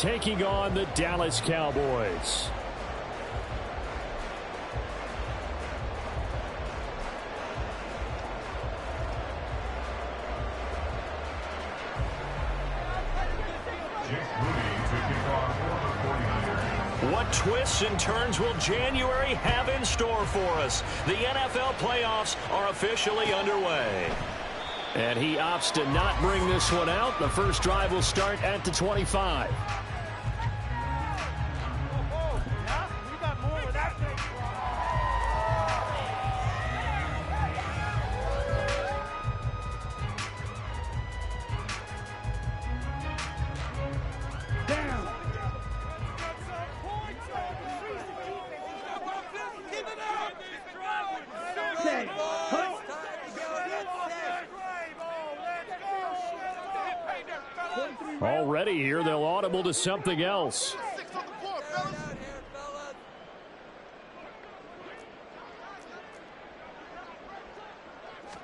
taking on the Dallas Cowboys. What twists and turns will January have in store for us? The NFL playoffs are officially underway. And he opts to not bring this one out. The first drive will start at the 25. Already here, they'll audible to something else.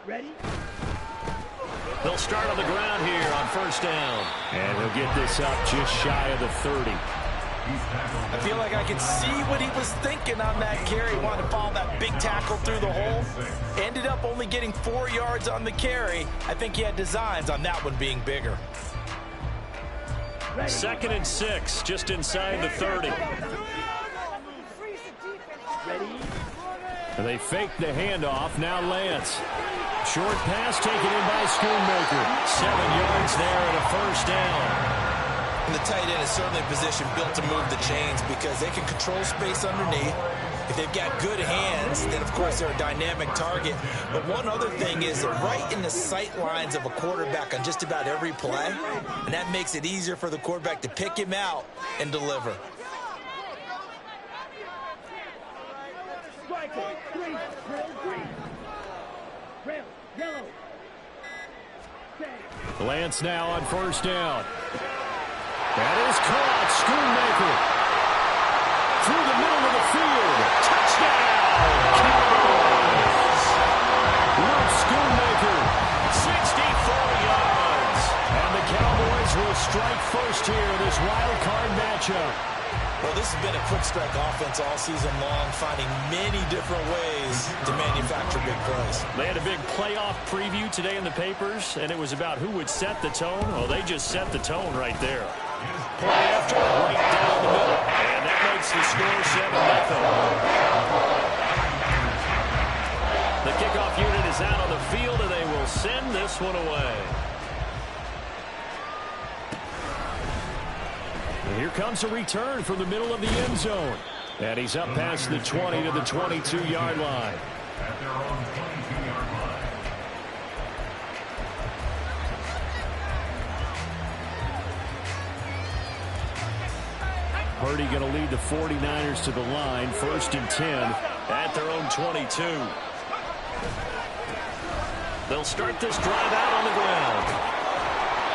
Ready? They'll start on the ground here on first down. And he'll get this up just shy of the 30. I feel like I can see what he was thinking on that carry. He wanted to follow that big tackle through the hole. Ended up only getting 4 yards on the carry. I think he had designs on that one being bigger. 2nd and 6, just inside the 30. They fake the handoff. Now Lance. Short pass taken in by Schoonmaker. 7 yards there and a first down. And the tight end is certainly a position built to move the chains because they can control space underneath. If they've got good hands, then of course they're a dynamic target. But one other thing is they're right in the sight lines of a quarterback on just about every play. And that makes it easier for the quarterback to pick him out and deliver. Lance now on first down. That is caught. Schoonmaker. Through the middle of the field. Touchdown! Cowboys! Luke Schoonmaker. 64 yards. And the Cowboys will strike first here, this wild card matchup. Well, this has been a quick strike offense all season long, finding many different ways to manufacture big plays. They had a big playoff preview today in the papers, and it was about who would set the tone. Well, they just set the tone right there. Play after, right down the middle. And that makes the score 7-0. The kickoff unit is out on the field, and they will send this one away. And here comes a return from the middle of the end zone. And he's up past the 20 to the 22-yard line. At their own 22-yard line. Purdy going to lead the 49ers to the line. 1st and 10 at their own 22. They'll start this drive out on the ground.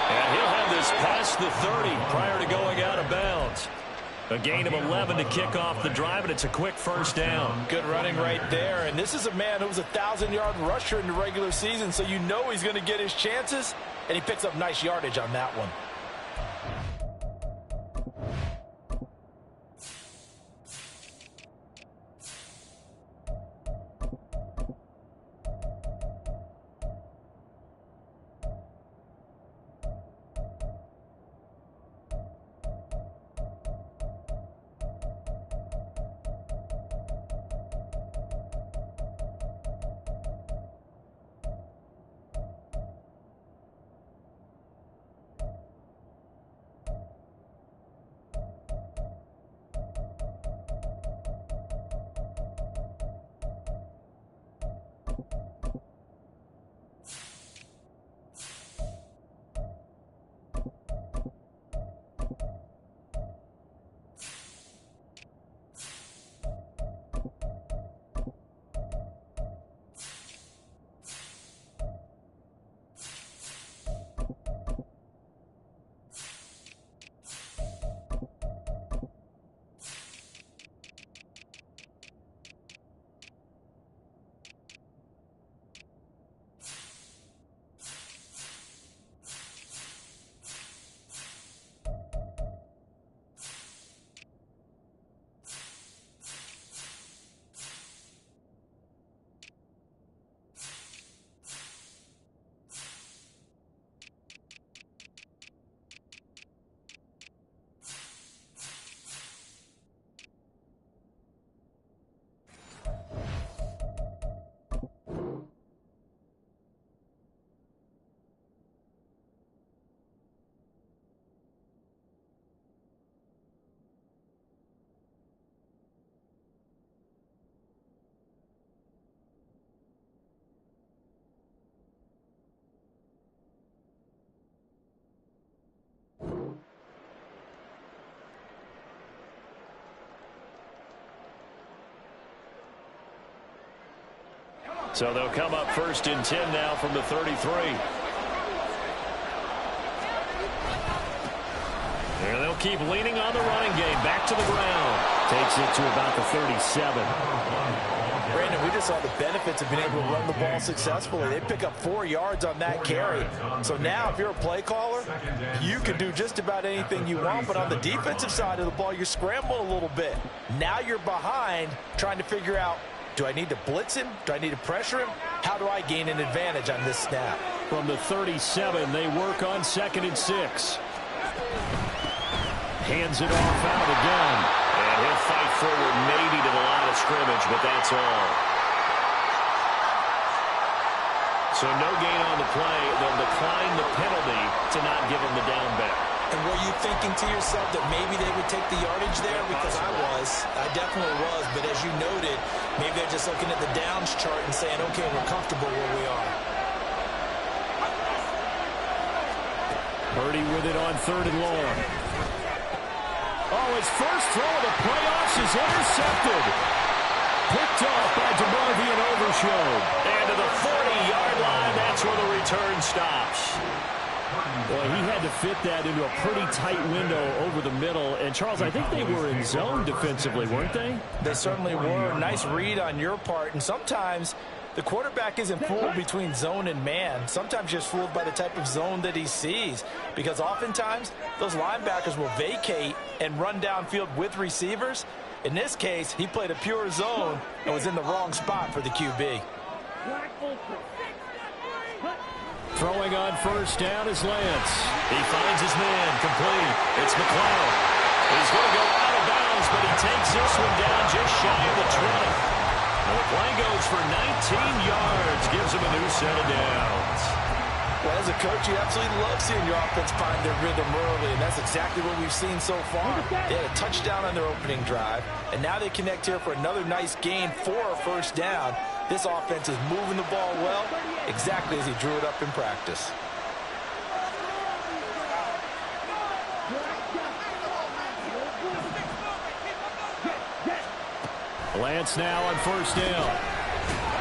And he'll have this past the 30 prior to going out of bounds. A gain of 11 to kick off the drive, and it's a quick first down. Good running right there. And this is a man who was a 1,000-yard rusher in the regular season, so you know he's going to get his chances, and he picks up nice yardage on that one. So they'll come up 1st and 10 now from the 33. And they'll keep leaning on the running game. Back to the ground. Takes it to about the 37. Brandon, we just saw the benefits of being able to run the ball successfully. They pick up 4 yards on that carry. So now if you're a play caller, you can do just about anything you want. But on the defensive side of the ball, you scramble a little bit. Now you're behind trying to figure out, do I need to blitz him? Do I need to pressure him? How do I gain an advantage on this snap? From the 37, they work on 2nd and 6. Hands it off out again. And he'll fight forward maybe to the line of scrimmage, but that's all. So no gain on the play. They'll decline the penalty to not give him the down back. And were you thinking to yourself that maybe they would take the yardage there? Because I definitely was. But as you noted, maybe they're just looking at the downs chart and saying, okay, we're comfortable where we are. Purdy with it on 3rd and long. Oh, his first throw of the playoffs is intercepted. Picked off by DeMarvion Overshown. And to the 40-yard line, that's where the return stops. Well, he had to fit that into a pretty tight window over the middle. And, Charles, I think they were in zone defensively, weren't they? They certainly were. Nice read on your part. And sometimes the quarterback isn't fooled between zone and man. Sometimes just fooled by the type of zone that he sees. Because oftentimes, those linebackers will vacate and run downfield with receivers. In this case, he played a pure zone and was in the wrong spot for the QB. Throwing on 1st down is Lance. He finds his man, complete. It's McLeod. He's going to go out of bounds, but he takes this one down just shy of the 20. And the play goes for 19 yards, gives him a new set of downs. Well, as a coach, you absolutely love seeing your offense find their rhythm early, and that's exactly what we've seen so far. They had a touchdown on their opening drive, and now they connect here for another nice gain for a 1st down. This offense is moving the ball well, exactly as he drew it up in practice. Lance now on 1st down.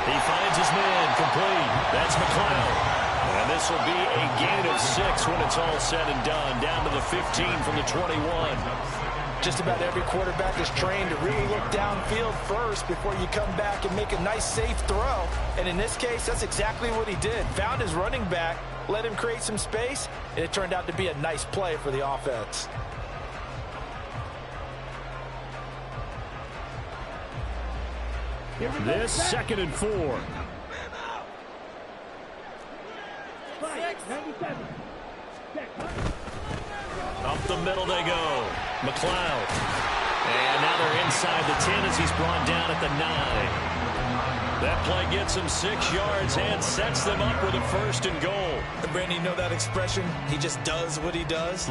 He finds his man, complete. That's McLeod. And this will be a gain of 6 when it's all said and done. Down to the 15 from the 21. Just about every quarterback is trained to really look downfield first before you come back and make a nice, safe throw. And in this case, that's exactly what he did. Found his running back, let him create some space, and it turned out to be a nice play for the offense. This 2nd and 4. Up the middle they go. McLeod. And now they're inside the 10 as he's brought down at the 9. That play gets him 6 yards and sets them up with a 1st and goal. And Brandon, you know that expression? He just does what he does.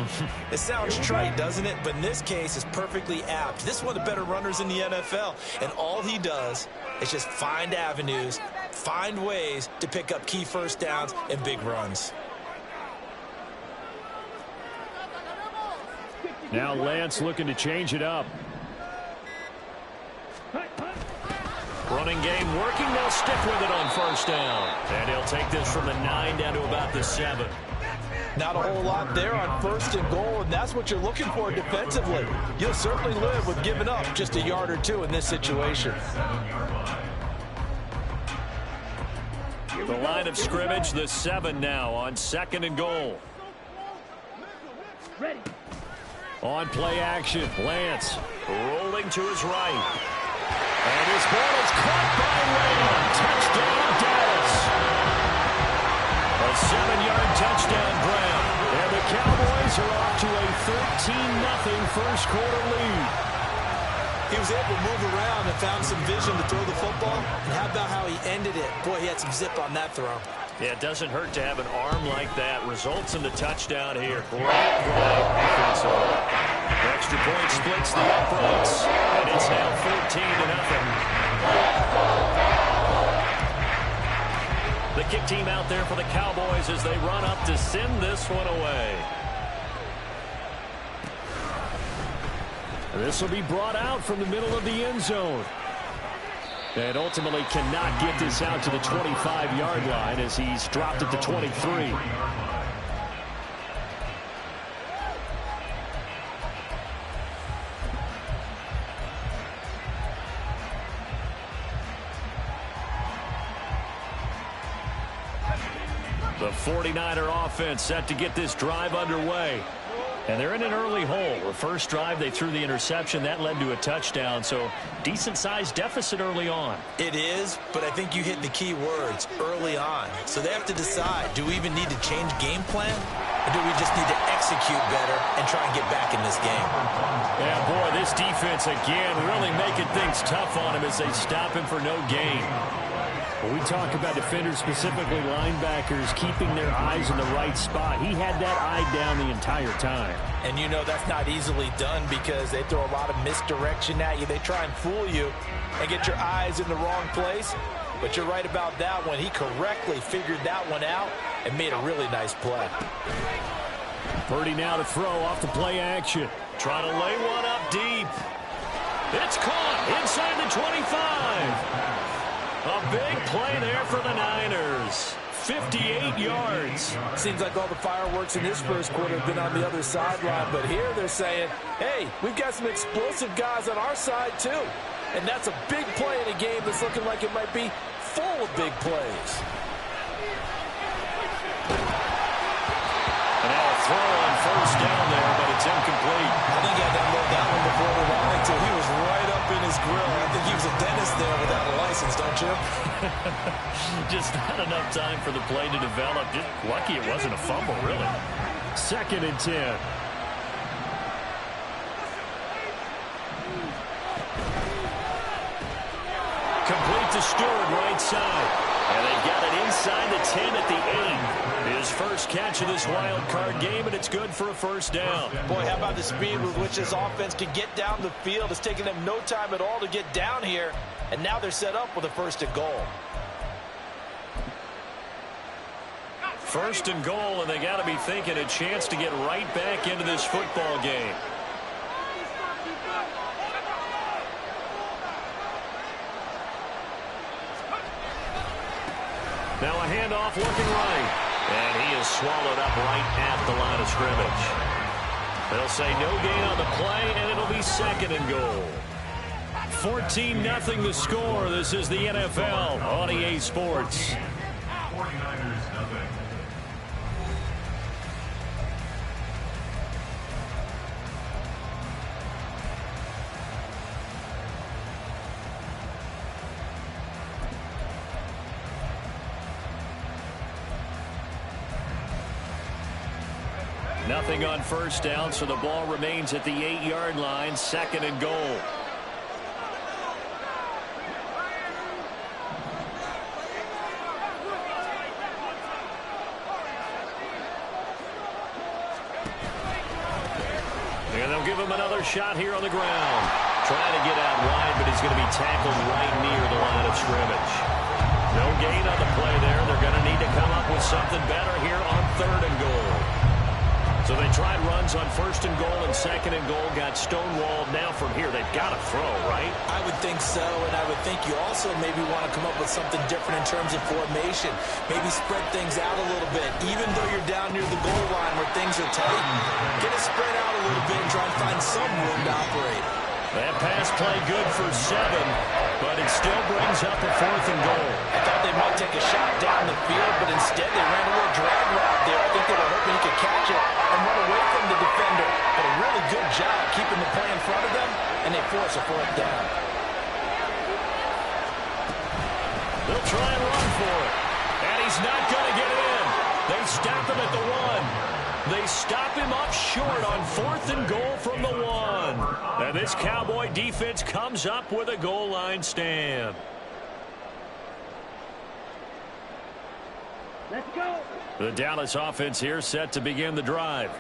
It sounds trite, doesn't it? But in this case, it's perfectly apt. This is one of the better runners in the NFL. And all he does is just find avenues, find ways to pick up key 1st downs and big runs. Now Lance looking to change it up. Running game working. They'll stick with it on 1st down. And he'll take this from the 9 down to about the 7. Not a whole lot there on 1st and goal, and that's what you're looking for defensively. You'll certainly live with giving up just a yard or 2 in this situation. The line of scrimmage, the 7 now on 2nd and goal. Ready. On play action, Lance rolling to his right. And his ball is caught by Lamb. Touchdown, Dallas. A 7-yard touchdown grab. And the Cowboys are off to a 13-0 first quarter lead. He was able to move around and found some vision to throw the football. And how about how he ended it? Boy, he had some zip on that throw. Yeah, it doesn't hurt to have an arm like that. Results in the touchdown here. Great offensively. Extra point splits the uprights. And it's now 14-0. The kick team out there for the Cowboys as they run up to send this one away. This will be brought out from the middle of the end zone. And ultimately cannot get this out to the 25-yard line as he's dropped it to 23. The 49er offense set to get this drive underway. And they're in an early hole. The first drive, they threw the interception. That led to a touchdown. So decent-sized deficit early on. It is, but I think you hit the key words, early on. So they have to decide, do we even need to change game plan? Or do we just need to execute better and try and get back in this game? Yeah, boy, this defense, again, really making things tough on him as they stop him for no gain. When we talk about defenders, specifically linebackers, keeping their eyes in the right spot, he had that eye down the entire time. And you know that's not easily done because they throw a lot of misdirection at you. They try and fool you and get your eyes in the wrong place. But you're right about that one. He correctly figured that one out and made a really nice play. Purdy now to throw off the play action. Trying to lay one up deep. It's caught inside the 25. A big play there for the Niners. 58 yards. Seems like all the fireworks in this first quarter have been on the other sideline, but here they're saying, hey, we've got some explosive guys on our side too. And that's a big play in a game that's looking like it might be full of big plays. And now a throw on first down there, but it's incomplete. I think he had to unload that one before the line, too. He was right up in his grill. I think he was a dentist there without a license, don't you? Just not enough time for the play to develop. Just lucky it wasn't a fumble, really. 2nd and 10. Complete to Stewart, right side. And they've got it inside the 10 at the 8. His first catch of this wild card game, and it's good for a first down. Boy, how about the speed with which this offense can get down the field? It's taken them no time at all to get down here, and now they're set up with a 1st and goal. 1st and goal, and they got to be thinking a chance to get right back into this football game. Now a handoff looking right. And he is swallowed up right at the line of scrimmage. They'll say no gain on the play, and it'll be 2nd and goal. 14-0 the score. This is the NFL on EA Sports. 49ers nothing. Nothing on first down, so the ball remains at the 8-yard line. 2nd and goal. And they'll give him another shot here on the ground. Trying to get out wide, but he's going to be tackled right near the line of scrimmage. No gain on the play there. They're going to need to come up with something better here on 3rd and goal. So they tried runs on 1st and goal and 2nd and goal, got stonewalled. Now from here, they've got to throw, right? I would think so, and I would think you also maybe want to come up with something different in terms of formation. Maybe spread things out a little bit. Even though you're down near the goal line where things are tight, get it spread out a little bit and try and find some room to operate. That pass play good for 7, but it still brings up a 4th and goal. I thought they might take a shot down the field, but instead they ran a little drag route there. I think they were hoping he could catch it and run away from the defender. But a really good job keeping the play in front of them, and they force a 4th down. They'll try and run for it. And he's not going to get in. They stop him at the 1. They stop him up short on 4th and goal from the 1. And this Cowboy defense comes up with a goal line stand. Let's go. The Dallas offense here set to begin the drive.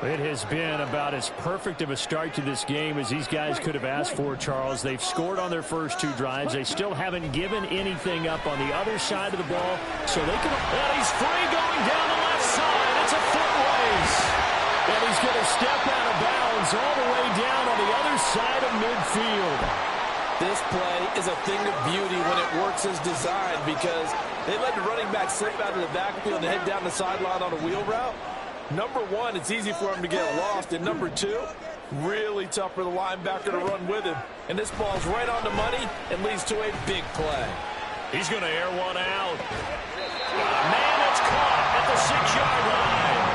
It has been about as perfect of a start to this game as these guys could have asked for, Charles. They've scored on their first 2 drives. They still haven't given anything up on the other side of the ball, so they can. And he's free going down the left side. It's a foot race. And he's going to step out of bounds all the way down on the other side of midfield. This play is a thing of beauty when it works as designed because they let the running back slip out of the backfield and head down the sideline on a wheel route. Number one, it's easy for him to get lost. And number two, really tough for the linebacker to run with him. And this ball's right on the money and leads to a big play. He's going to air one out. Man, it's caught at the 6-yard line.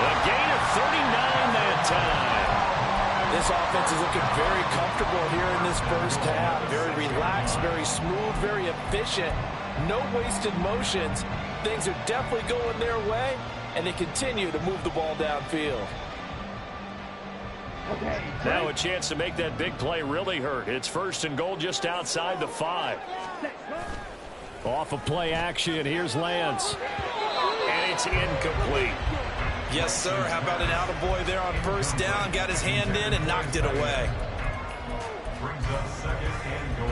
A gain of 39 that time. This offense is looking very comfortable here in this first half. Very relaxed, very smooth, very efficient. No wasted motions. Things are definitely going their way, and they continue to move the ball downfield. Now a chance to make that big play really hurt. It's 1st and goal just outside the 5. Off of play action, here's Lance. And it's incomplete. Yes, sir. How about an attaboy there on 1st down? Got his hand in and knocked it away. Brings up 2nd and goal.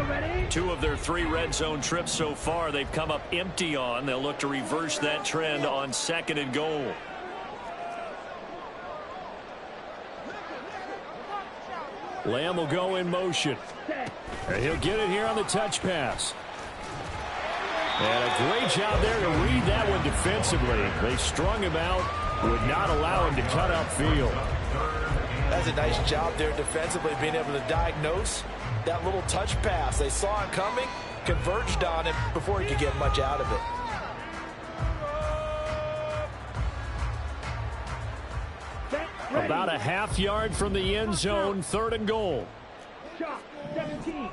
Ready? 2 of their 3 red zone trips so far they've come up empty on. They'll look to reverse that trend on 2nd and goal. Lamb will go in motion. And he'll get it here on the touch pass. And a great job there to read that one defensively. They strung him out, would not allow him to cut upfield. That's a nice job there defensively, being able to diagnose that little touch pass. They saw it coming, converged on it before he could get much out of it. About a half yard from the end zone, 3rd and goal. Shot, 17.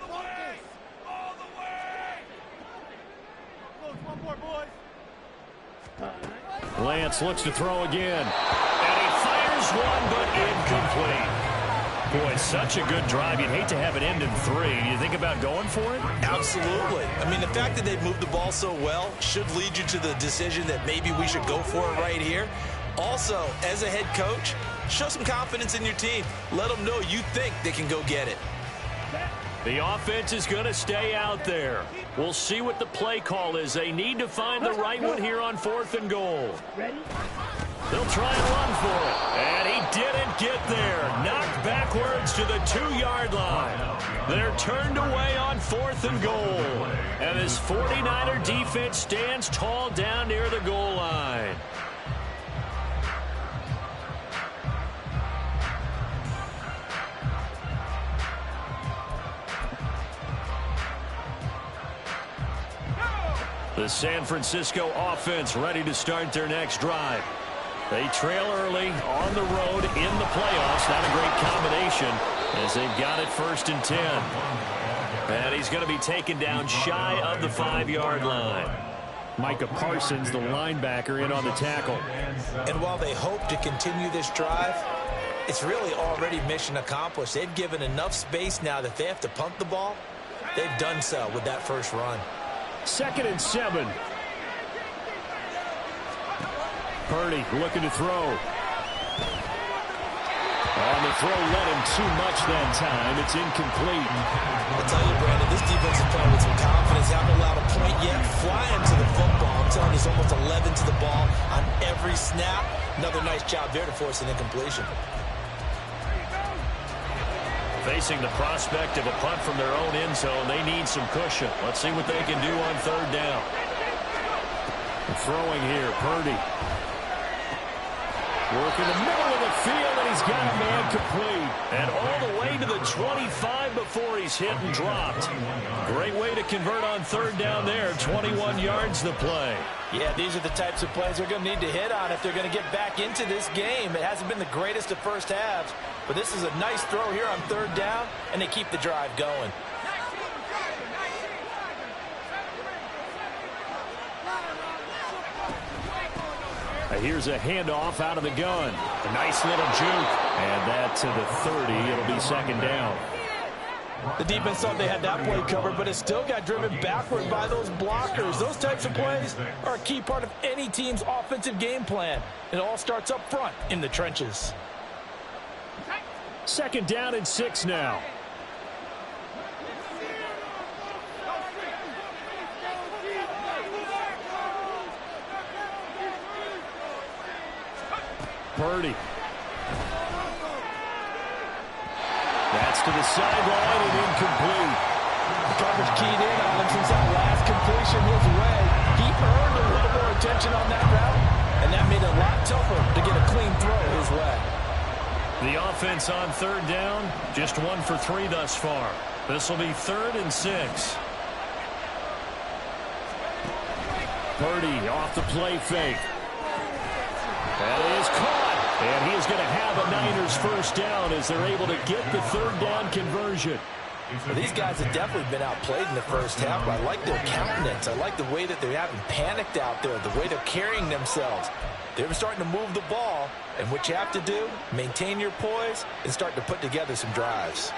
Lance looks to throw again. And he fires one, but incomplete. Boy, such a good drive. You'd hate to have it end in 3. Do you think about going for it? Absolutely. I mean, the fact that they've moved the ball so well should lead you to the decision that maybe we should go for it right here. Also, as a head coach, show some confidence in your team. Let them know you think they can go get it. The offense is going to stay out there. We'll see what the play call is. They need to find the right one here on 4th and goal. Ready? They'll try and run for it. And he didn't get there. Knocked backwards to the 2-yard line. They're turned away on 4th and goal. And this 49er defense stands tall down near the goal line. The San Francisco offense ready to start their next drive. They trail early on the road in the playoffs. Not a great combination as they've got it 1st and 10. And he's going to be taken down shy of the 5-yard line. Micah Parsons, the linebacker, in on the tackle. And while they hope to continue this drive, it's really already mission accomplished. They've given enough space now that they have to punt the ball. They've done so with that first run. 2nd and 7. Purdy looking to throw. On the throw, led him too much that time. It's incomplete. I'll tell you, Brandon, this defense is playing with some confidence. Haven't allowed a point yet. Flying to the football. I'm telling you, there's almost 11 to the ball on every snap. Another nice job there to force an incompletion. Facing the prospect of a punt from their own end zone, they need some cushion. Let's see what they can do on 3rd down. Throwing here, Purdy. Working the middle of the field, and he's got a man complete. And all the way to the 25 before he's hit and dropped. Great way to convert on 3rd down there. 21 yards the play. Yeah, these are the types of plays they're going to need to hit on if they're going to get back into this game. It hasn't been the greatest of first halves, but this is a nice throw here on 3rd down, and they keep the drive going. Here's a handoff out of the gun. A nice little juke. And that to the 30. It'll be 2nd down. The defense thought they had that play covered, but it still got driven backward by those blockers. Those types of plays are a key part of any team's offensive game plan. It all starts up front in the trenches. 2nd down and 6 now. Purdy. That's to the sideline and incomplete. The coverage keyed in on him since that last completion his way. He earned a little more attention on that route, and that made it a lot tougher to get a clean throw his way. The offense on third down, just 1 for 3 thus far. This will be 3rd and 6. Purdy off the play fake. That is caught. And he is going to have a Niners first down as they're able to get the 3rd down conversion. Well, these guys have definitely been outplayed in the first half. I like their countenance. I like the way that they haven't panicked out there, the way they're carrying themselves. They're starting to move the ball, and what you have to do, maintain your poise and start to put together some drives.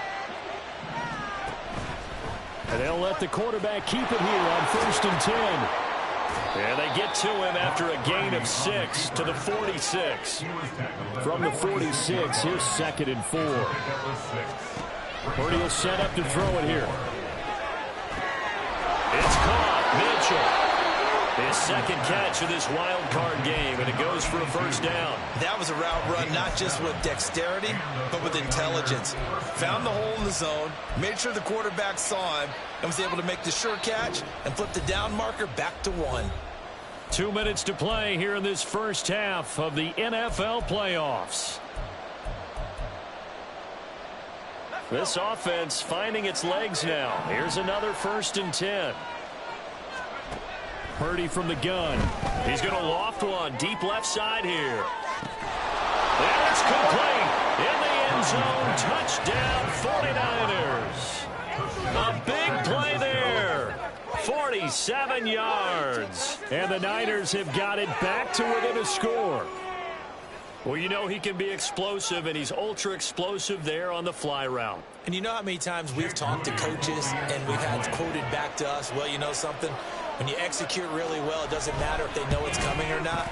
And they'll let the quarterback keep it here on 1st and 10. And they get to him after a gain of 6 to the 46. From the 46, here's 2nd and 4. Purdy will set up to throw it here. It's caught. Mitchell. His 2nd catch of this wild card game, and it goes for a first down. That was a route run not just with dexterity, but with intelligence. Found the hole in the zone, made sure the quarterback saw him, and was able to make the sure catch and flip the down marker back to 1. 2 minutes to play here in this first half of the NFL playoffs. This offense finding its legs now. Here's another 1st and 10. Purdy from the gun. He's going to loft one deep left side here. And it's complete. In the end zone. Touchdown 49ers. A big play there. 47 yards. And the Niners have got it back to within a score. Well, you know he can be explosive, and he's ultra explosive there on the fly route. And you know how many times we've talked to coaches and we've had quoted back to us, well, you know something? When you execute really well, it doesn't matter if they know it's coming or not.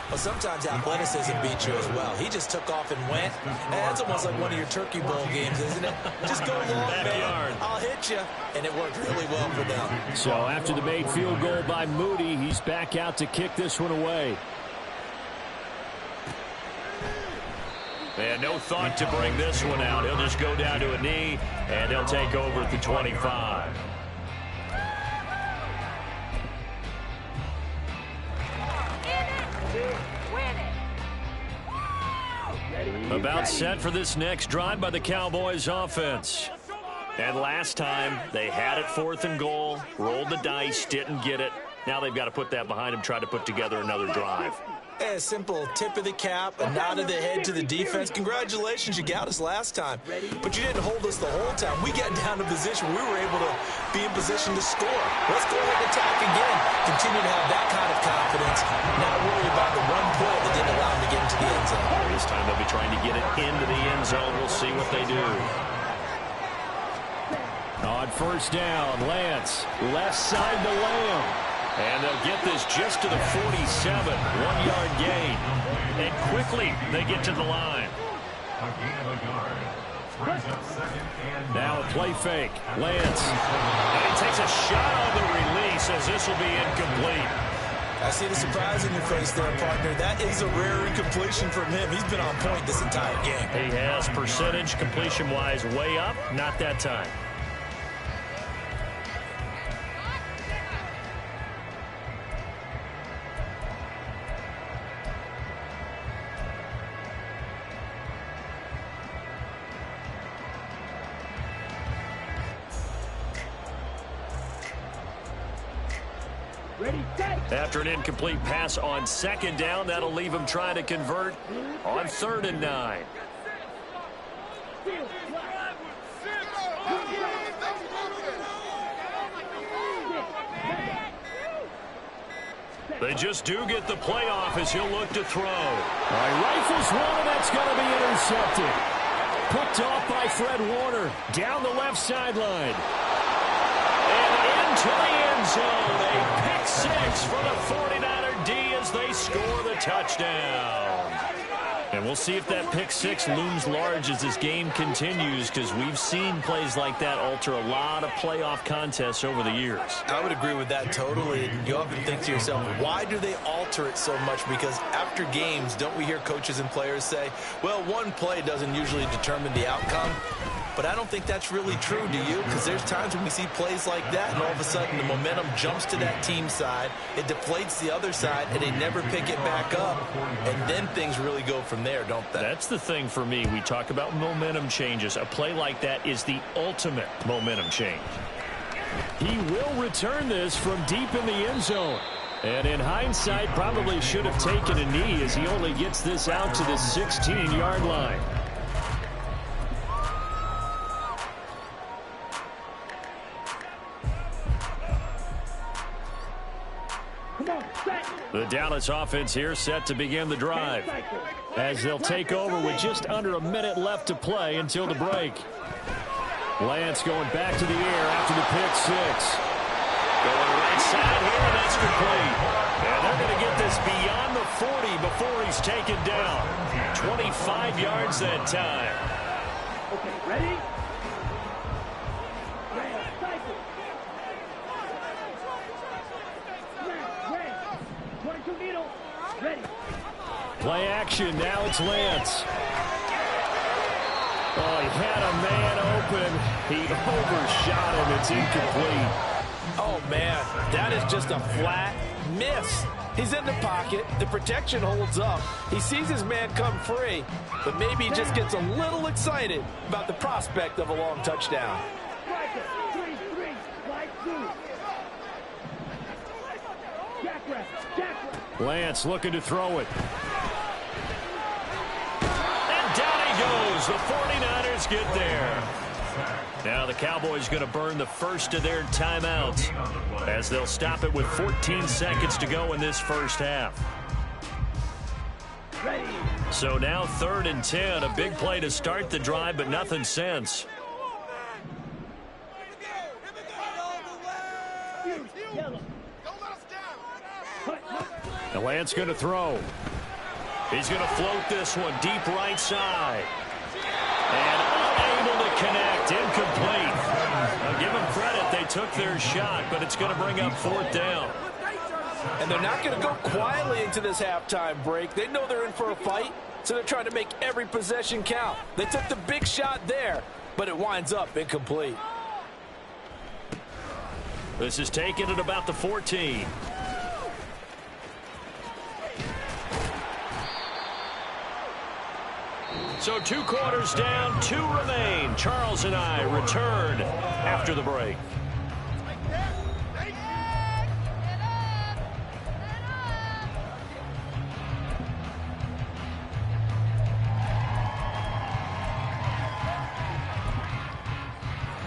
Well, sometimes athleticism beats you as well. He just took off and went. And that's almost like one of your Turkey Bowl games, isn't it? Just go long, man. I'll hit you. And it worked really well for them. So after the made field goal by Moody, he's back out to kick this one away. And no thought to bring this one out. He'll just go down to a knee, and he'll take over at the 25. About set for this next drive by the Cowboys offense. And last time, they had it 4th and goal, rolled the dice, didn't get it. Now they've got to put that behind them, try to put together another drive. A simple tip of the cap, a nod of the head to the defense. Congratulations, you got us last time. But you didn't hold us the whole time. We got down to position. We were able to be in position to score. Let's go ahead and attack again. Continue to have that kind of confidence. Not worry about the one play that didn't allow them to get into the end zone. This time they'll be trying to get it into the end zone. We'll see what they do. On 1st down, Lance, left side to Lamb. And they'll get this just to the 47, 1-yard gain. And quickly, they get to the line. Now a play fake. Lance. And he takes a shot on the release as this will be incomplete. I see the surprise in your face there, partner. That is a rare incompletion from him. He's been on point this entire game. He has percentage completion-wise way up. Not that time. After an incomplete pass on 2nd down, that'll leave him trying to convert on 3rd and 9. They just do get the playoff as he'll look to throw. All right, rifles one, and that's going to be intercepted. Picked off by Fred Warner down the left sideline. And into the end zone. A pick 6 for the 49er D as they score the touchdown. And we'll see if that pick six looms large as this game continues, because we've seen plays like that alter a lot of playoff contests over the years. I would agree with that totally. You often think to yourself, why do they alter it so much? Because after games, don't we hear coaches and players say, well, one play doesn't usually determine the outcome? But I don't think that's really true, do you? Because there's times when we see plays like that, and all of a sudden the momentum jumps to that team side, it deflates the other side, and they never pick it back up. And then things really go from there, don't they? That's the thing for me. We talk about momentum changes. A play like that is the ultimate momentum change. He will return this from deep in the end zone. And in hindsight, probably should have taken a knee as he only gets this out to the 16-yard line. The Dallas offense here set to begin the drive, as they'll take over with just under a minute left to play until the break. Lance going back to the air after the pick six. Going right side here, and that's complete. And they're going to get this beyond the 40 before he's taken down. 25 yards that time. Okay, ready? Play action, now it's Lance. Oh, he had a man open. He overshot him. It's incomplete. Oh, man, that is just a flat miss. He's in the pocket. The protection holds up. He sees his man come free, but maybe he just gets a little excited about the prospect of a long touchdown. Lance looking to throw it. And down he goes. The 49ers get there. Now the Cowboys going to burn the first of their timeouts as they'll stop it with 14 seconds to go in this first half. So now 3rd and 10. A big play to start the drive, but nothing since. The Lance going to throw. He's going to float this one deep right side. And unable to connect. Incomplete. I'll give them credit. They took their shot, but it's going to bring up 4th down. And they're not going to go quietly into this halftime break. They know they're in for a fight, so they're trying to make every possession count. They took the big shot there, but it winds up incomplete. This is taken at about the 14. So 2 quarters down, 2 remain. Charles and I return after the break.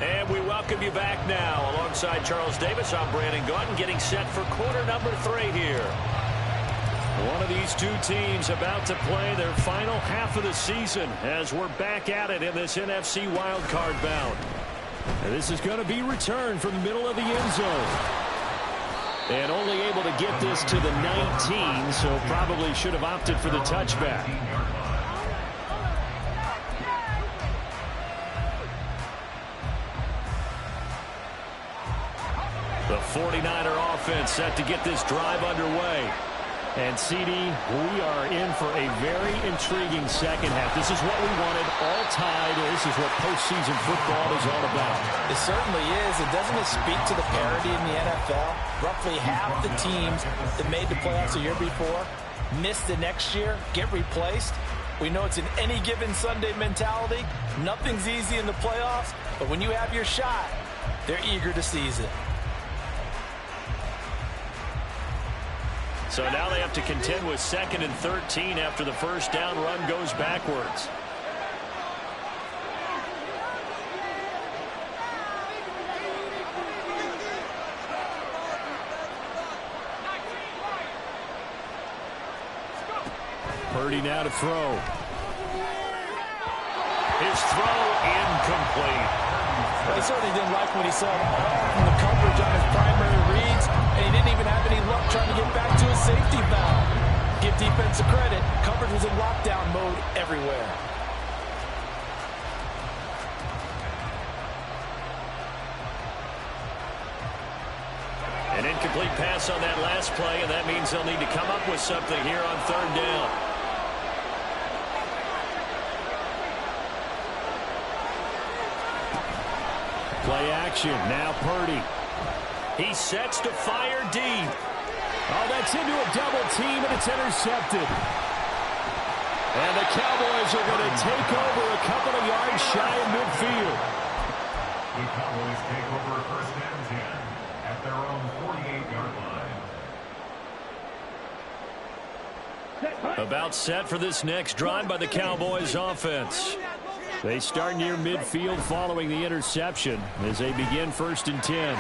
And we welcome you back now. Alongside Charles Davis, I'm Brandon Gaudin, getting set for quarter number 3 here. One of these two teams about to play their final half of the season as we're back at it in this NFC wildcard bout. And this is going to be returned from the middle of the end zone. And only able to get this to the 19, so probably should have opted for the touchback. The 49er offense set to get this drive underway. And, CD, we are in for a very intriguing second half. This is what we wanted, all tied. This is what postseason football is all about. It certainly is. And doesn't it speak to the parity in the NFL? Roughly half the teams that made the playoffs a year before miss the next year, get replaced. We know it's an any given Sunday mentality. Nothing's easy in the playoffs, but when you have your shot, they're eager to seize it. So now they have to contend with 2nd and 13 after the first down run goes backwards. Purdy now to throw. His throw incomplete. Well, he certainly didn't like what he saw from the coverage on his primary reads, and he didn't even have any luck trying to get back to his safety valve. Give defense the credit. Coverage was in lockdown mode everywhere. An incomplete pass on that last play, and that means they'll need to come up with something here on third down. Play action. Now Purdy. He sets to fire deep. Oh, that's into a double team, and it's intercepted. And the Cowboys are going to take over a couple of yards shy of midfield. The Cowboys take over first and 10 at their own 48-yard line. About set for this next drive by the Cowboys offense. They start near midfield following the interception as they begin first and 10.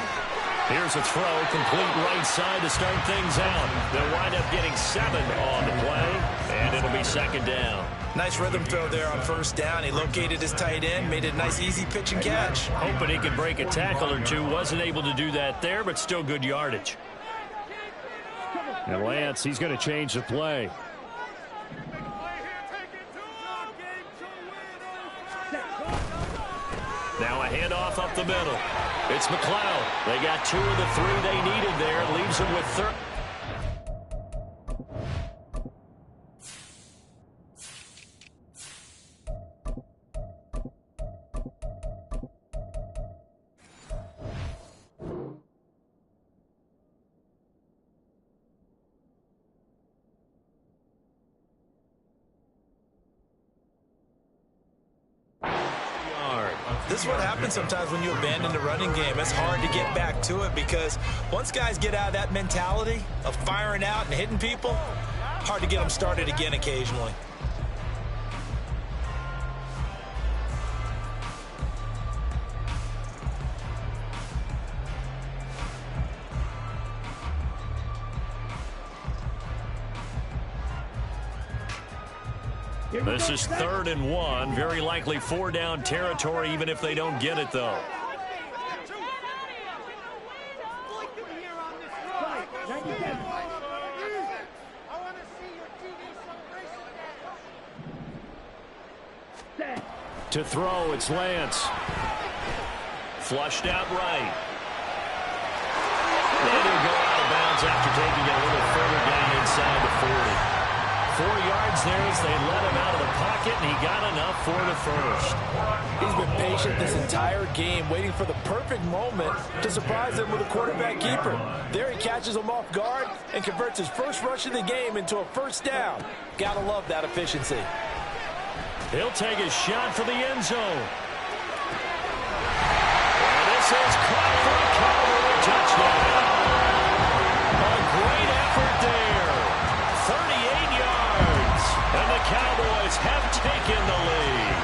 Here's a throw, complete right side to start things out. They'll wind up getting 7 on the play, and it'll be second down. Nice rhythm throw there on first down. He located his tight end, made it a nice easy pitch and catch. Hoping he could break a tackle or two. Wasn't able to do that there, but still good yardage. And Lance, he's going to change the play. Now a handoff up the middle. It's McLeod. They got 2 of the 3 they needed there. Leaves them with 30. This is what happens sometimes when you abandon the running game. It's hard to get back to it because once guys get out of that mentality of firing out and hitting people, hard to get them started again occasionally. This is 3rd and 1. Very likely 4-down territory, even if they don't get it, though. To throw, it's Lance. Flushed out right. And he'll go out of bounds after taking it a little further down inside the 40. 4 yards there as they let him out of the pocket, and he got enough for the first. He's been patient this entire game, waiting for the perfect moment to surprise them with a quarterback keeper. There he catches him off guard and converts his first rush of the game into a first down. Gotta love that efficiency. He'll take a shot for the end zone. And this is caught for a Cowboy touchdown. A great effort there. 38 yards. And the Cowboys have taken the lead.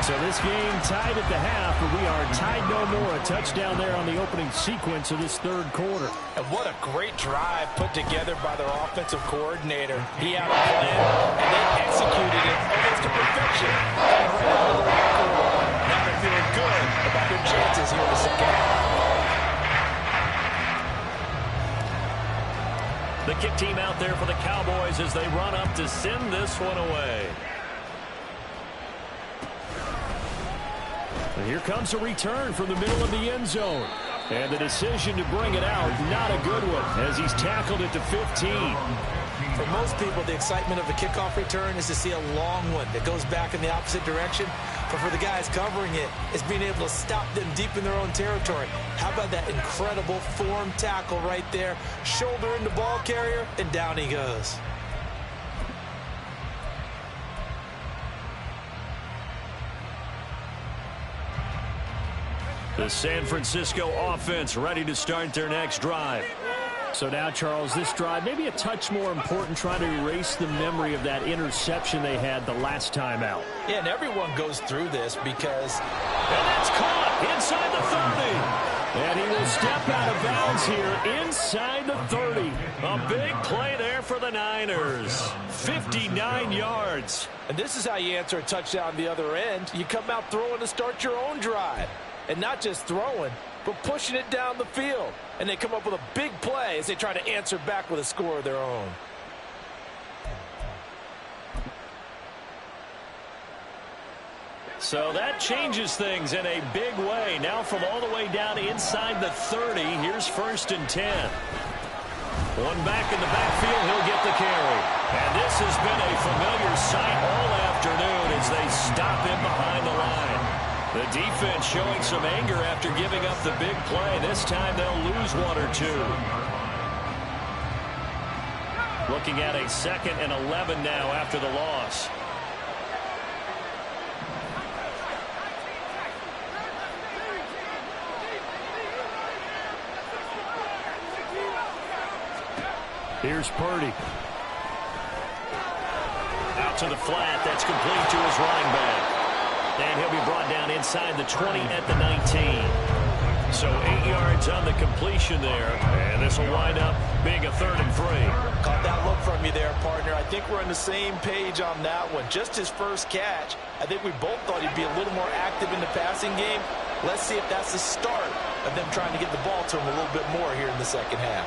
So this game tied at the half, but we are tied no more. A touchdown there on the opening sequence of this third quarter. And what a great drive put together by their offensive coordinator. He had a plan, and they executed it almost to perfection. Now they're feeling good about their chances here in the second half. The kick team out there for the Cowboys as they run up to send this one away. And here comes a return from the middle of the end zone. And the decision to bring it out, not a good one, as he's tackled it to 15. For most people, the excitement of a kickoff return is to see a long one that goes back in the opposite direction. But for the guys covering it, it's being able to stop them deep in their own territory. How about that incredible form tackle right there? Shoulder in the ball carrier, and down he goes. The San Francisco offense ready to start their next drive. So now, Charles, this drive maybe a touch more important, trying to erase the memory of that interception they had the last time out. Yeah, and everyone goes through this because... And that's caught inside the 30. And he will step out of bounds here inside the 30. A big play there for the Niners. 59 yards. And this is how you answer a touchdown the other end. You come out throwing to start your own drive. And not just throwing, but pushing it down the field. And they come up with a big play as they try to answer back with a score of their own. So that changes things in a big way. Now from all the way down inside the 30, here's 1st and 10. One back in the backfield, he'll get the carry. And this has been a familiar sight all afternoon as they stop him behind the line. The defense showing some anger after giving up the big play. This time they'll lose 1 or 2. Looking at a 2nd and 11 now after the loss. Here's Purdy. Out to the flat. That's complete to his running back. And he'll be brought down inside the 20 at the 19. So 8 yards on the completion there. And this will wind up being a 3rd and 3. Caught that look from you there, partner. I think we're on the same page on that one. Just his first catch. I think we both thought he'd be a little more active in the passing game. Let's see if that's the start of them trying to get the ball to him a little bit more here in the second half.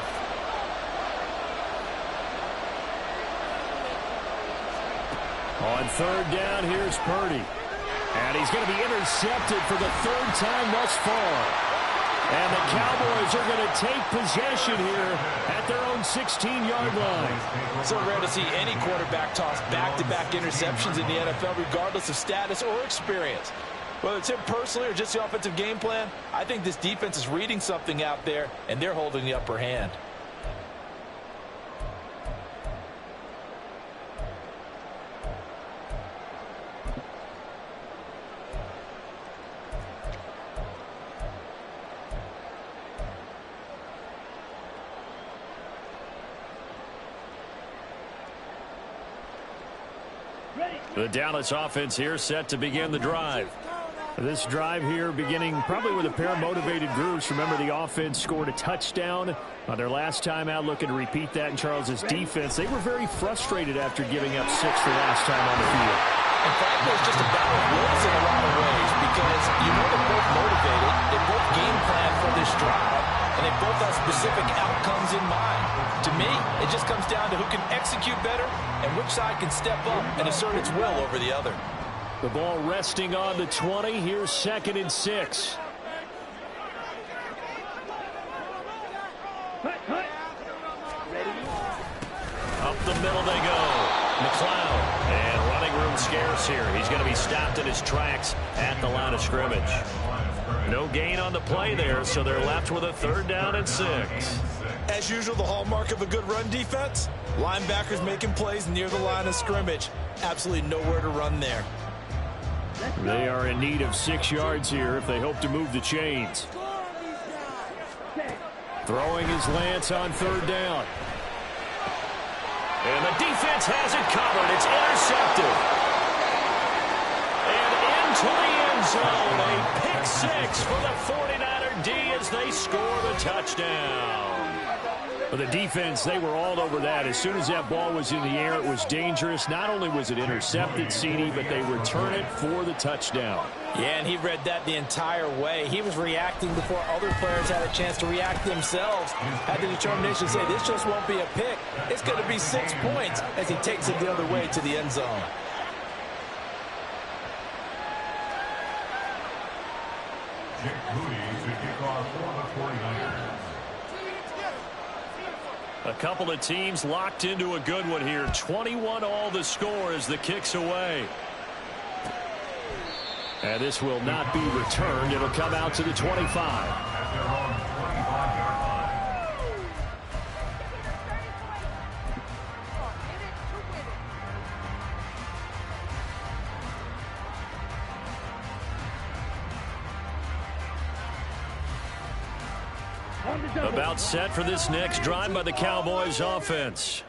On 3rd down, here's Purdy. And he's going to be intercepted for the 3rd time thus far. And the Cowboys are going to take possession here at their own 16-yard line. So rare to see any quarterback toss back-to-back interceptions in the NFL, regardless of status or experience. Whether it's him personally or just the offensive game plan, I think this defense is reading something out there, and they're holding the upper hand. The Dallas offense here set to begin the drive. This drive here beginning probably with a pair of motivated groups. Remember, the offense scored a touchdown on their last time out, looking to repeat that in Charles's defense. They were very frustrated after giving up 6 the last time on the field. And frankly, it's just a battle of wills in a lot of ways because you know they're both motivated. They both game plan for this drive, and they both have specific outcomes in mind. To me, it just comes down to who can execute better and which side can step up and assert its will over the other. The ball resting on the 20. Here's 2nd and 6. Up the middle they go. McLeod. And running room scarce here. He's going to be stopped in his tracks at the line of scrimmage. No gain on the play there, so they're left with a 3rd down and 6. As usual, the hallmark of a good run defense, linebackers making plays near the line of scrimmage. Absolutely nowhere to run there. They are in need of 6 yards here if they hope to move the chains. Throwing his Lance on 3rd down. And the defense has it covered. It's intercepted. And into the end zone. A pick 6 for the 49er D as they score the touchdown. For the defense, they were all over that. As soon as that ball was in the air, it was dangerous. Not only was it intercepted, CD, but they return it for the touchdown. Yeah, and he read that the entire way. He was reacting before other players had a chance to react themselves. Had the determination to say, this just won't be a pick. It's going to be 6 points as he takes it the other way to the end zone. A couple of teams locked into a good one here. 21-all the score as the kick's away. And this will not be returned. It'll come out to the 25. About set for this next drive by the Cowboys offense.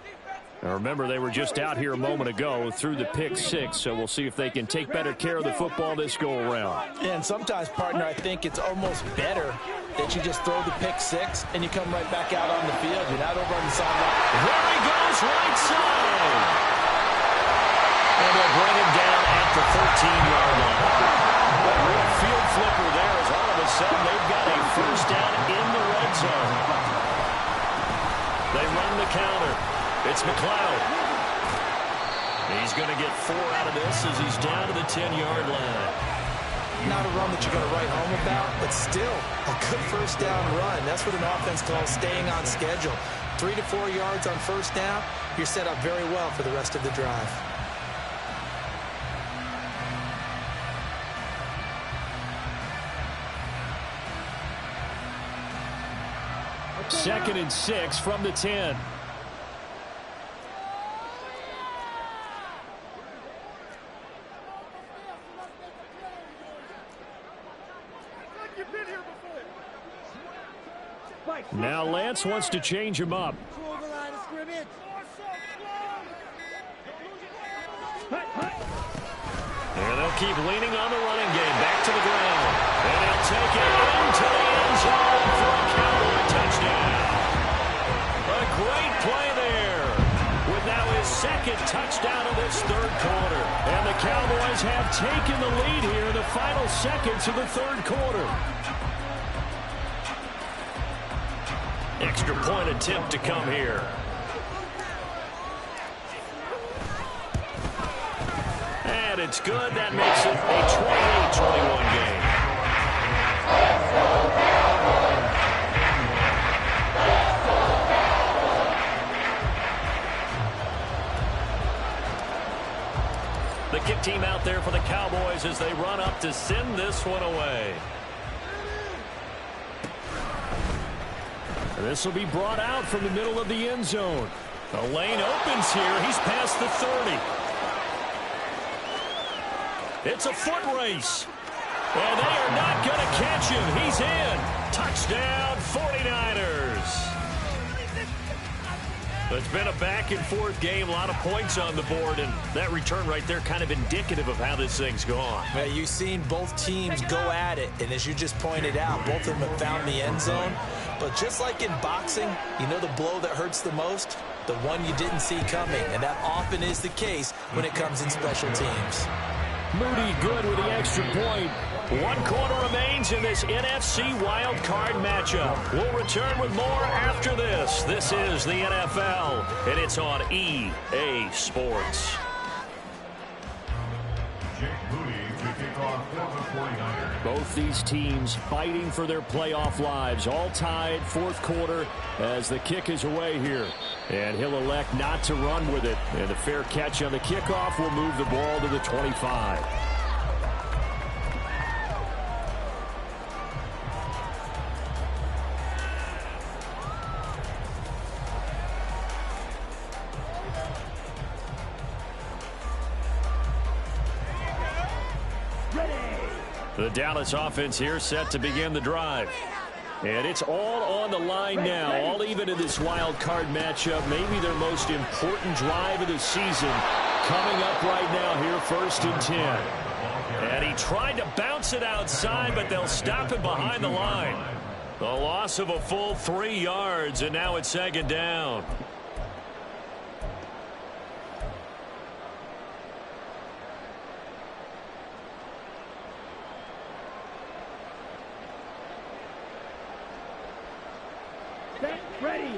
Now remember, they were just out here a moment ago through the pick 6, so we'll see if they can take better care of the football this go-around. And sometimes, partner, I think it's almost better that you just throw the pick 6 and you come right back out on the field. You're not over on the sideline. There he goes, right side. And they'll bring him down at the 13-yard line. A real field flipper there as all of a sudden they've got a 1st down in the red zone. They run the counter. It's McLeod. He's going to get 4 out of this as he's down to the 10-yard line. not a run that you're going to write home about, but still a good first down run. That's what an offense calls staying on schedule. 3 to 4 yards on first down, you're set up very well for the rest of the drive. Second and 6 from the 10. Now Lance wants to change him up. And they'll keep leaning on the running game. Back to the ground. And they'll take it into the end zone for a Cowboy touchdown. A great play there. With now his second touchdown of this third quarter. And the Cowboys have taken the lead here in the final seconds of the third quarter. Extra point attempt to come here. And it's good. That makes it a 28-21 game. The kick team out there for the Cowboys as they run up to send this one away. This will be brought out from the middle of the end zone. The lane opens here. He's past the 30. It's a foot race. And they are not going to catch him. He's in. Touchdown, 49ers. It's been a back-and-forth game. A lot of points on the board. And that return right there kind of indicative of how this thing's gone. Yeah, you've seen both teams go at it. And as you just pointed out, both of them have found the end zone. But just like in boxing, you know the blow that hurts the most? The one you didn't see coming. And that often is the case when it comes in special teams. Moody good with the extra point. 1 quarter remains in this NFC wild card matchup. We'll return with more after this. This is the NFL, and it's on EA Sports. Both these teams fighting for their playoff lives. All tied, fourth quarter as the kick is away here. And he'll elect not to run with it. And a fair catch on the kickoff will move the ball to the 25. The Dallas offense here set to begin the drive. And it's all on the line now, all even in this wild card matchup. Maybe their most important drive of the season coming up right now here, 1st and 10. And he tried to bounce it outside, but they'll stop it behind the line. The loss of a full 3 yards, and now it's 2nd down. Ready.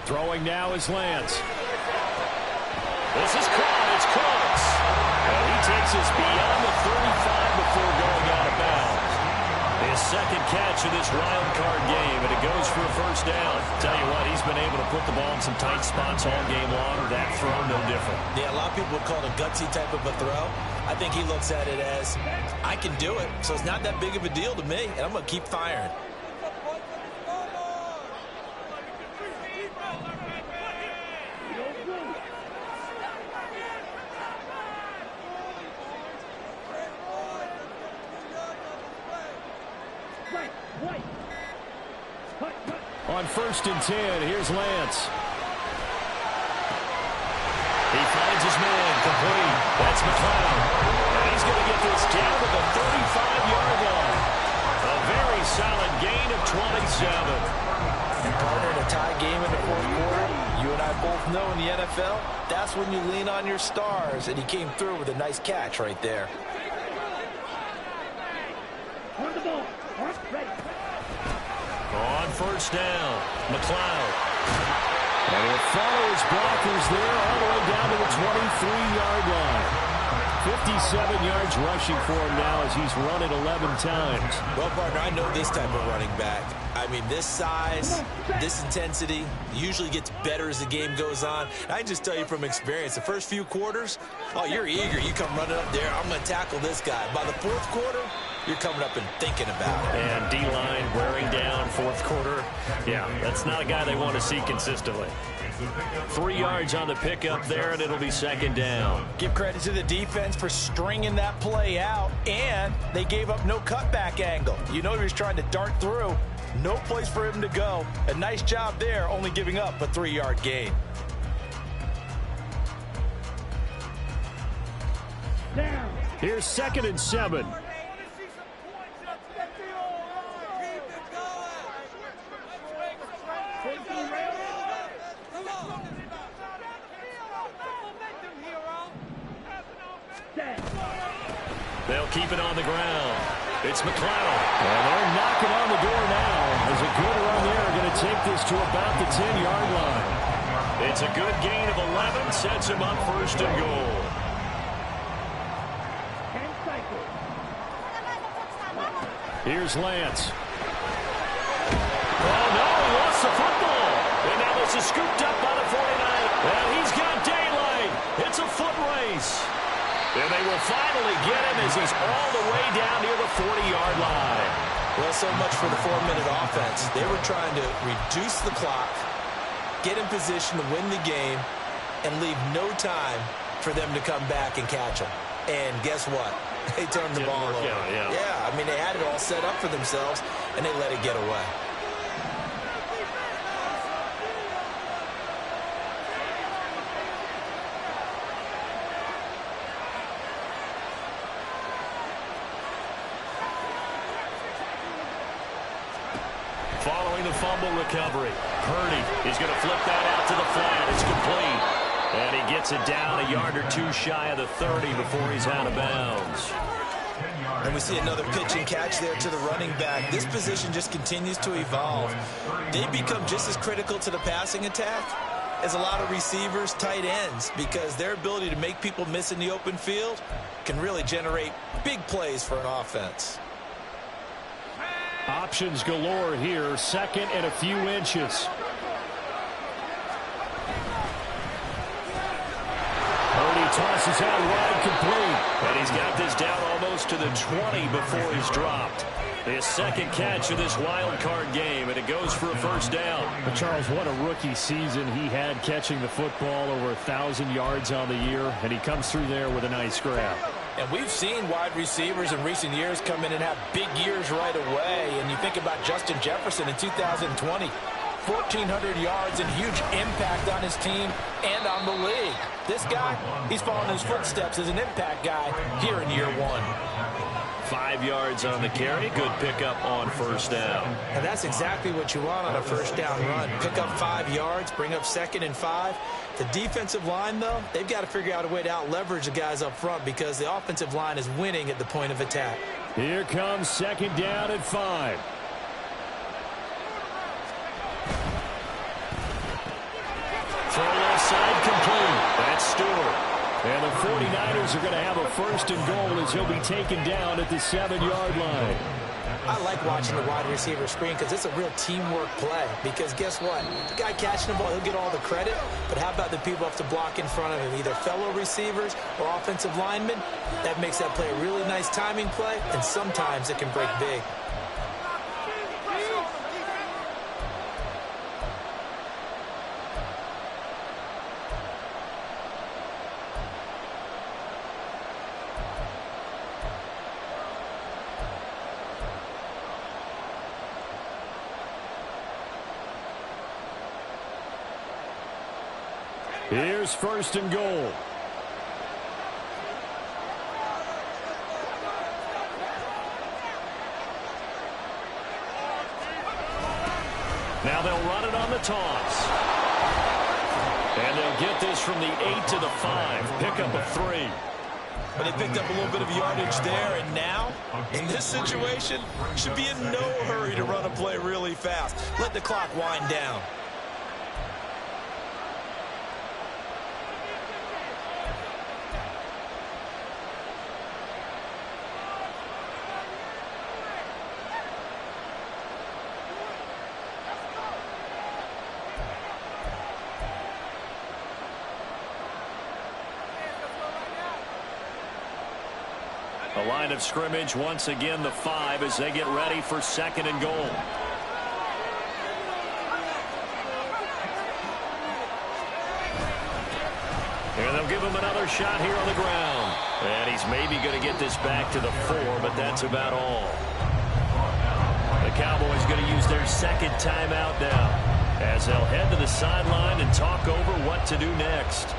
Throwing now is Lance. This is caught. It's close. And he takes us beyond the 35 before going out of bounds. His second catch of this wild card game, and it goes for a 1st down. Tell you what, he's been able to put the ball in some tight spots all game long. That throw, no different. Yeah, a lot of people would call it a gutsy type of a throw. I think he looks at it as, I can do it, so it's not that big of a deal to me, and I'm going to keep firing. On 1st and 10, here's Lance. He finds his man, complete. That's McLeod. And he's going to get this down to the 35-yard line. A very solid gain of 27. Partner, in a tie game in the 4th quarter, you and I both know in the NFL, that's when you lean on your stars, and he came through with a nice catch right there. On the ball. Ready. On first down, McLeod. And he'll follow his blockers there all the way down to the 23-yard line. 57 yards rushing for him now as he's run it 11 times. Well, partner, I know this type of running back. I mean, this size, this intensity usually gets better as the game goes on. I can just tell you from experience, the first few quarters, oh, you're eager. You come running up there, I'm going to tackle this guy. By the fourth quarter, you're coming up and thinking about it. And D-line wearing down fourth quarter. Yeah, that's not a guy they want to see consistently. 3 yards on the pickup there, and it'll be second down. Give credit to the defense for stringing that play out, and they gave up no cutback angle. You know he was trying to dart through. No place for him to go. A nice job there, only giving up a 3-yard gain. Down. Here's 2nd and 7. They'll keep it on the ground. It's McLeod. And they're knocking on the door now as a good run there going to take this to about the 10-yard line. It's a good gain of 11, sets him up first and goal. And cycle. Here's Lance. Oh, no, he lost the football. And now this is scooped up by the 49. And he's got daylight. It's a foot race. And they will finally get him as he's all the way down near the 40-yard line. Well, so much for the 4-minute offense. They were trying to reduce the clock, get in position to win the game, and leave no time for them to come back and catch him. And guess what? They turned the ball over. Yeah, I mean, they had it all set up for themselves, and they let it get away. Following the fumble recovery, Purdy is going to flip that out to the flat. It's complete. And he gets it down a yard or two shy of the 30 before he's out of bounds. And we see another pitch and catch there to the running back. This position just continues to evolve. They become just as critical to the passing attack as a lot of receivers, tight ends, because their ability to make people miss in the open field can really generate big plays for an offense. Options galore here, 2nd and a few inches. Purdy tosses out wide, complete. And he's got this down almost to the 20 before he's dropped. His 2nd catch of this wild card game, and it goes for a first down. But Charles, what a rookie season he had catching the football, over 1,000 yards on the year, and he comes through there with a nice grab. And we've seen wide receivers in recent years come in and have big years right away. And you think about Justin Jefferson in 2020, 1,400 yards and huge impact on his team and on the league. This guy, he's following his footsteps as an impact guy here in year 1. 5 yards on the carry. Good pickup on first down. And that's exactly what you want on a first down run. Pick up 5 yards, bring up 2nd and 5. The defensive line, though, they've got to figure out a way to out-leverage the guys up front because the offensive line is winning at the point of attack. Here comes 2nd down and 5. Throw left side complete. That's Stewart. And the 49ers are going to have a first and goal as he'll be taken down at the 7-yard line. I like watching the wide receiver screen because it's a real teamwork play. Because guess what? The guy catching the ball, he'll get all the credit. But how about the people who have to block in front of him, either fellow receivers or offensive linemen? That makes that play a really nice timing play, and sometimes it can break big. Here's 1st and goal. Now they'll run it on the toss. And they'll get this from the 8 to the 5. Pick up a 3. But they picked up a little bit of yardage there, and now, in this situation, should be in no hurry to run a play really fast. Let the clock wind down. The line of scrimmage, once again, the 5 as they get ready for 2nd and goal. And they'll give him another shot here on the ground. And he's maybe going to get this back to the 4, but that's about all. The Cowboys going to use their 2nd timeout now as they'll head to the sideline and talk over what to do next.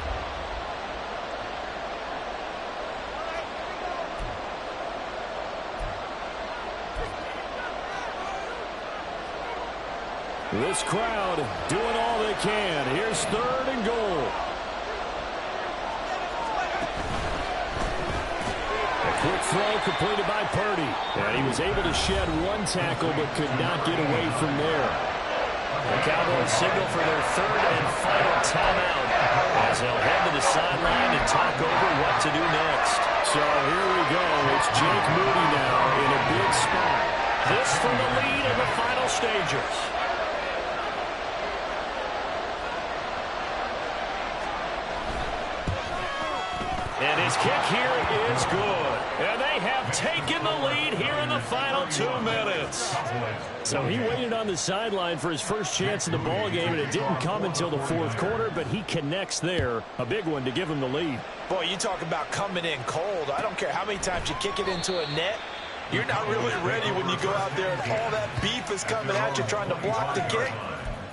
This crowd doing all they can. Here's 3rd and goal. A quick throw completed by Purdy. And he was able to shed 1 tackle but could not get away from there. The Cowboys signal for their 3rd and final timeout as they'll head to the sideline and talk over what to do next. So here we go. It's Jake Moody now in a big spot. This for the lead in the final stages. And his kick here is good. And they have taken the lead here in the final 2 minutes. So he waited on the sideline for his first chance in the ball game, and it didn't come until the 4th quarter, but he connects there. A big one to give him the lead. Boy, you talk about coming in cold. I don't care how many times you kick it into a net. You're not really ready when you go out there and all that beef is coming at you trying to block the kick.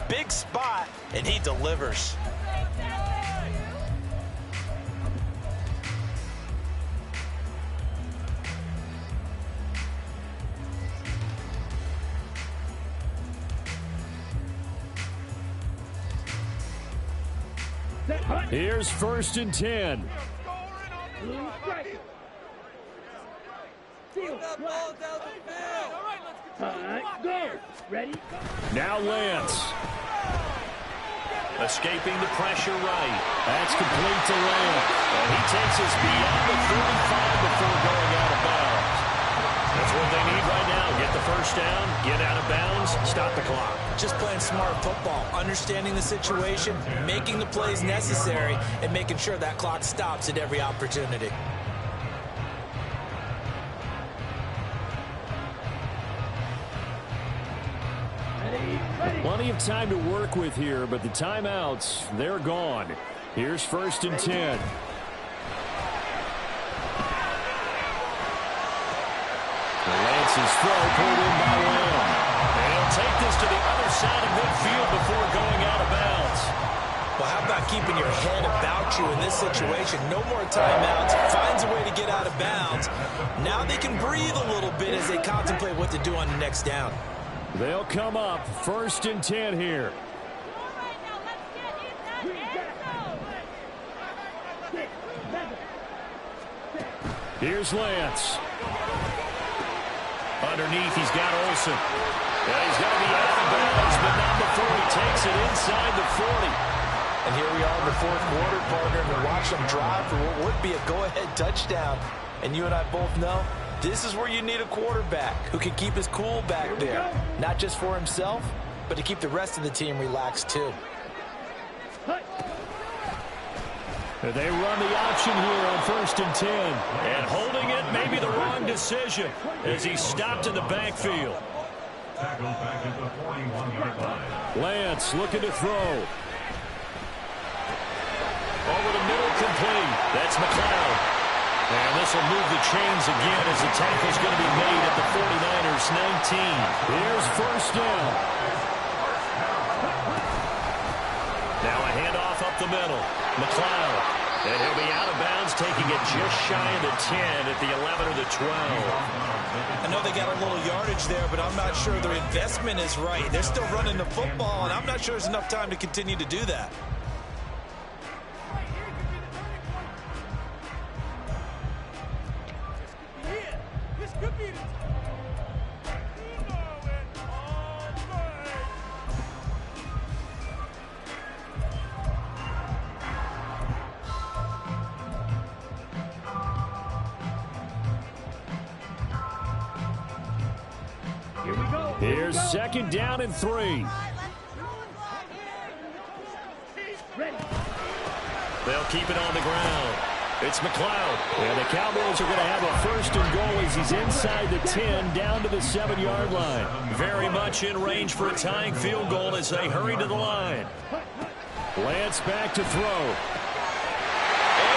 Big spot, and he delivers. Here's 1st and 10. Go. Ready? Now Lance. Escaping the pressure right. That's complete to Lance. And he takes us beyond the 35 before going out of bounds. That's what they need right now. Get the first down, get out of bounds, stop the clock. Just playing smart football, understanding the situation, making the plays necessary, and making sure that clock stops at every opportunity. Plenty of time to work with here, but the timeouts, they're gone. Here's 1st and 10. Lance's throw pulled in by Lamb. And he'll take this to the other side of midfield before going out of bounds. Well, how about keeping your head about you in this situation? No more timeouts. Finds a way to get out of bounds. Now they can breathe a little bit as they contemplate what to do on the next down. They'll come up 1st and 10 here. Here's Lance. Underneath, he's got Olsen. Yeah, he's going to be out of bounds, but not before he takes it inside the 40. And here we are in the 4th quarter, partner, and we watch them drive for what would be a go-ahead touchdown. And you and I both know this is where you need a quarterback who can keep his cool back there. Not just for himself, but to keep the rest of the team relaxed too. They run the option here on 1st and 10. And holding it may be the wrong decision as he's stopped in the backfield. Lance looking to throw. Over the middle, complete. That's McLeod. And this will move the chains again as the tackle's going to be made at the 49ers 19. Here's 1st down. Now a handoff up the middle. McLeod. And he'll be out of bounds, taking it just shy of the 10 at the 11 or the 12. I know they got a little yardage there, but I'm not sure their investment is right. They're still running the football, and I'm not sure there's enough time to continue to do that. Here we go. Here's second down and 3. Ready. They'll keep it on the ground. It's McLeod. And the Cowboys are going to have a first and goal as he's inside the 10 down to the 7-yard line. Very much in range for a tying field goal as they hurry to the line. Lance back to throw. And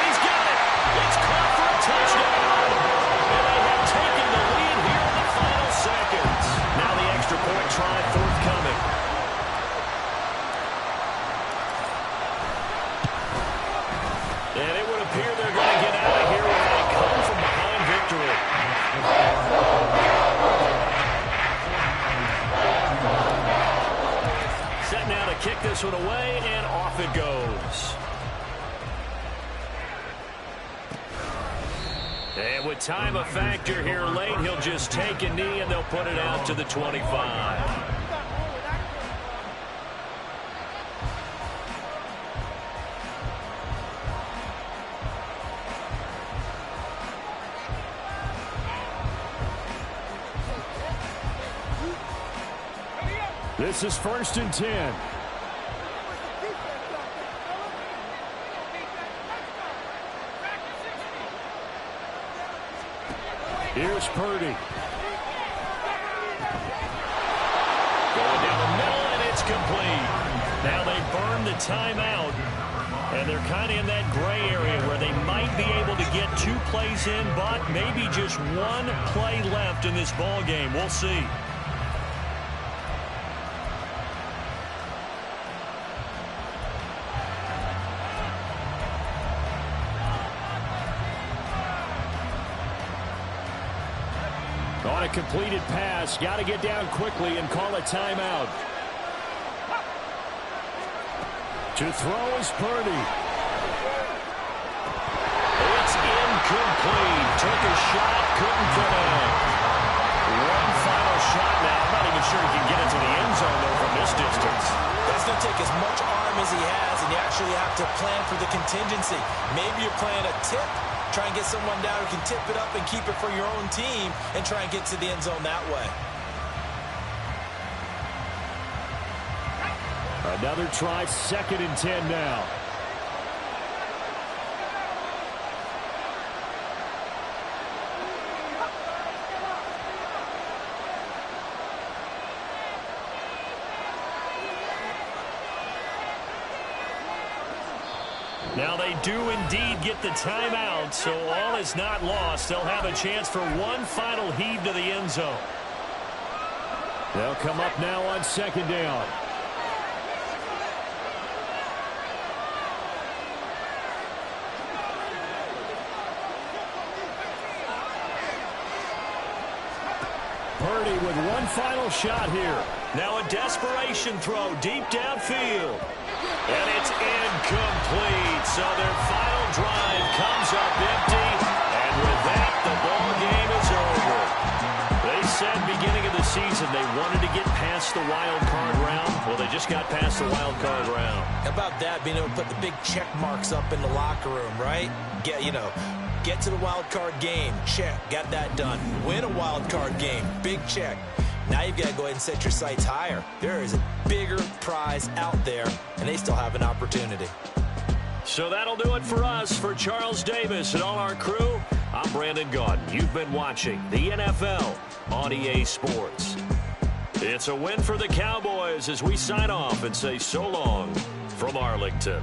he's got it. It's caught for a touchdown. And they have taken the lead here in the final seconds. Now the extra point try forthcoming. And it would appear they're going to get out of here with a come-from-behind victory. Set now to kick this one away, and off it goes. And with time a factor here late, he'll just take a knee, and they'll put it out to the 25. This is first and 10. Here's Purdy. Going down the middle, and it's complete. Now they burn the timeout, and they're kind of in that gray area where they might be able to get 2 plays in, but maybe just 1 play left in this ball game. We'll see. On a completed pass, got to get down quickly and call a timeout. To throw is Purdy. It's incomplete. Took a shot, couldn't connect. One final shot now. I'm not even sure he can get into the end zone, though, from this distance. That's going to take as much arm as he has, and you actually have to plan for the contingency. Maybe you're playing a tip. Try and get someone down who can tip it up and keep it for your own team and try and get to the end zone that way. Another try, second and 10 now. Now they do indeed get the timeout, so all is not lost. They'll have a chance for one final heave to the end zone. They'll come up now on second down. Purdy with one final shot here. Now a desperation throw deep downfield. And it's incomplete. So their final drive comes up empty. And with that, the ball game is over. They said beginning of the season they wanted to get past the wild card round. Well, they just got past the wild card round. How about that, being able to put the big check marks up in the locker room, right? Get to the wild card game. Check. Got that done. Win a wild card game. Big check. Now you've got to go ahead and set your sights higher. There is a bigger prize out there, and they still have an opportunity. So that'll do it for us. For Charles Davis and all our crew, I'm Brandon Gaudin. You've been watching the NFL on EA Sports. It's a win for the Cowboys as we sign off and say so long from Arlington.